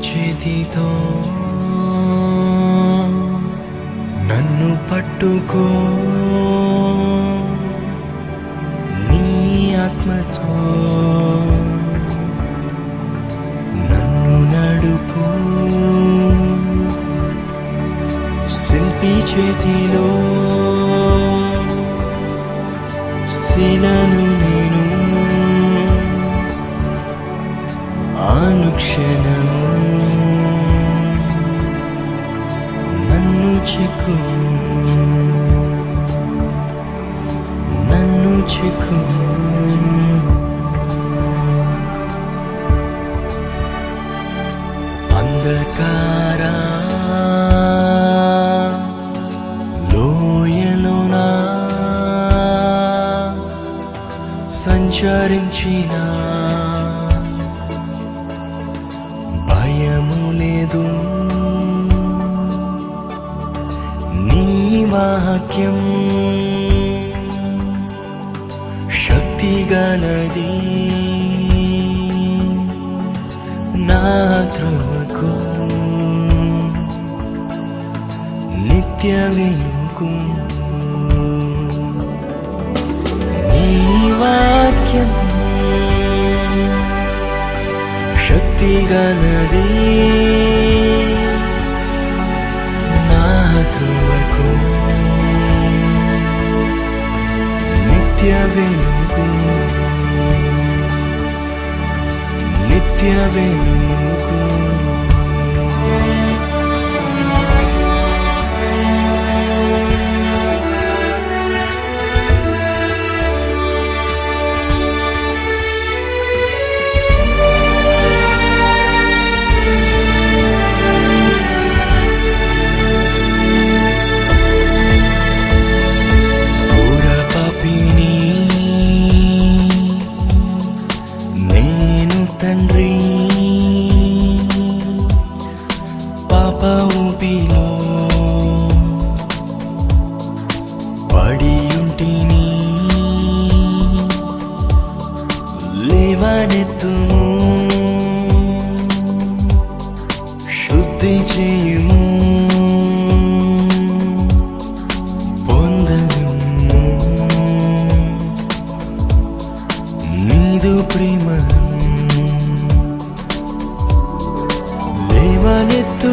చేతితో నన్ను పట్టుకో, నీ ఆత్మతో నన్ను నడుపు. శిల్పి చేతిలో శిలను నేను, అనుక్షణము నన్ను చిక్కు, నన్ను చిక్కు. అంధకార లోయలోనా సంచరించిన భయము లేదు, నీ వాక్యం శక్తి గలది, నా త్రోవకు నిత్య వెలుగు. నీ వాక్యం శక్తి గలది, నా త్రోవకు నిత్య వెలుగు, నిత్య వెలుగు. తండ్రి పాప ఊపిలో పడియుంటిని, లేవనెత్తుము, శుద్ధి చేయుము, పొందను నీదు ప్రేమ. లేవనెత్తు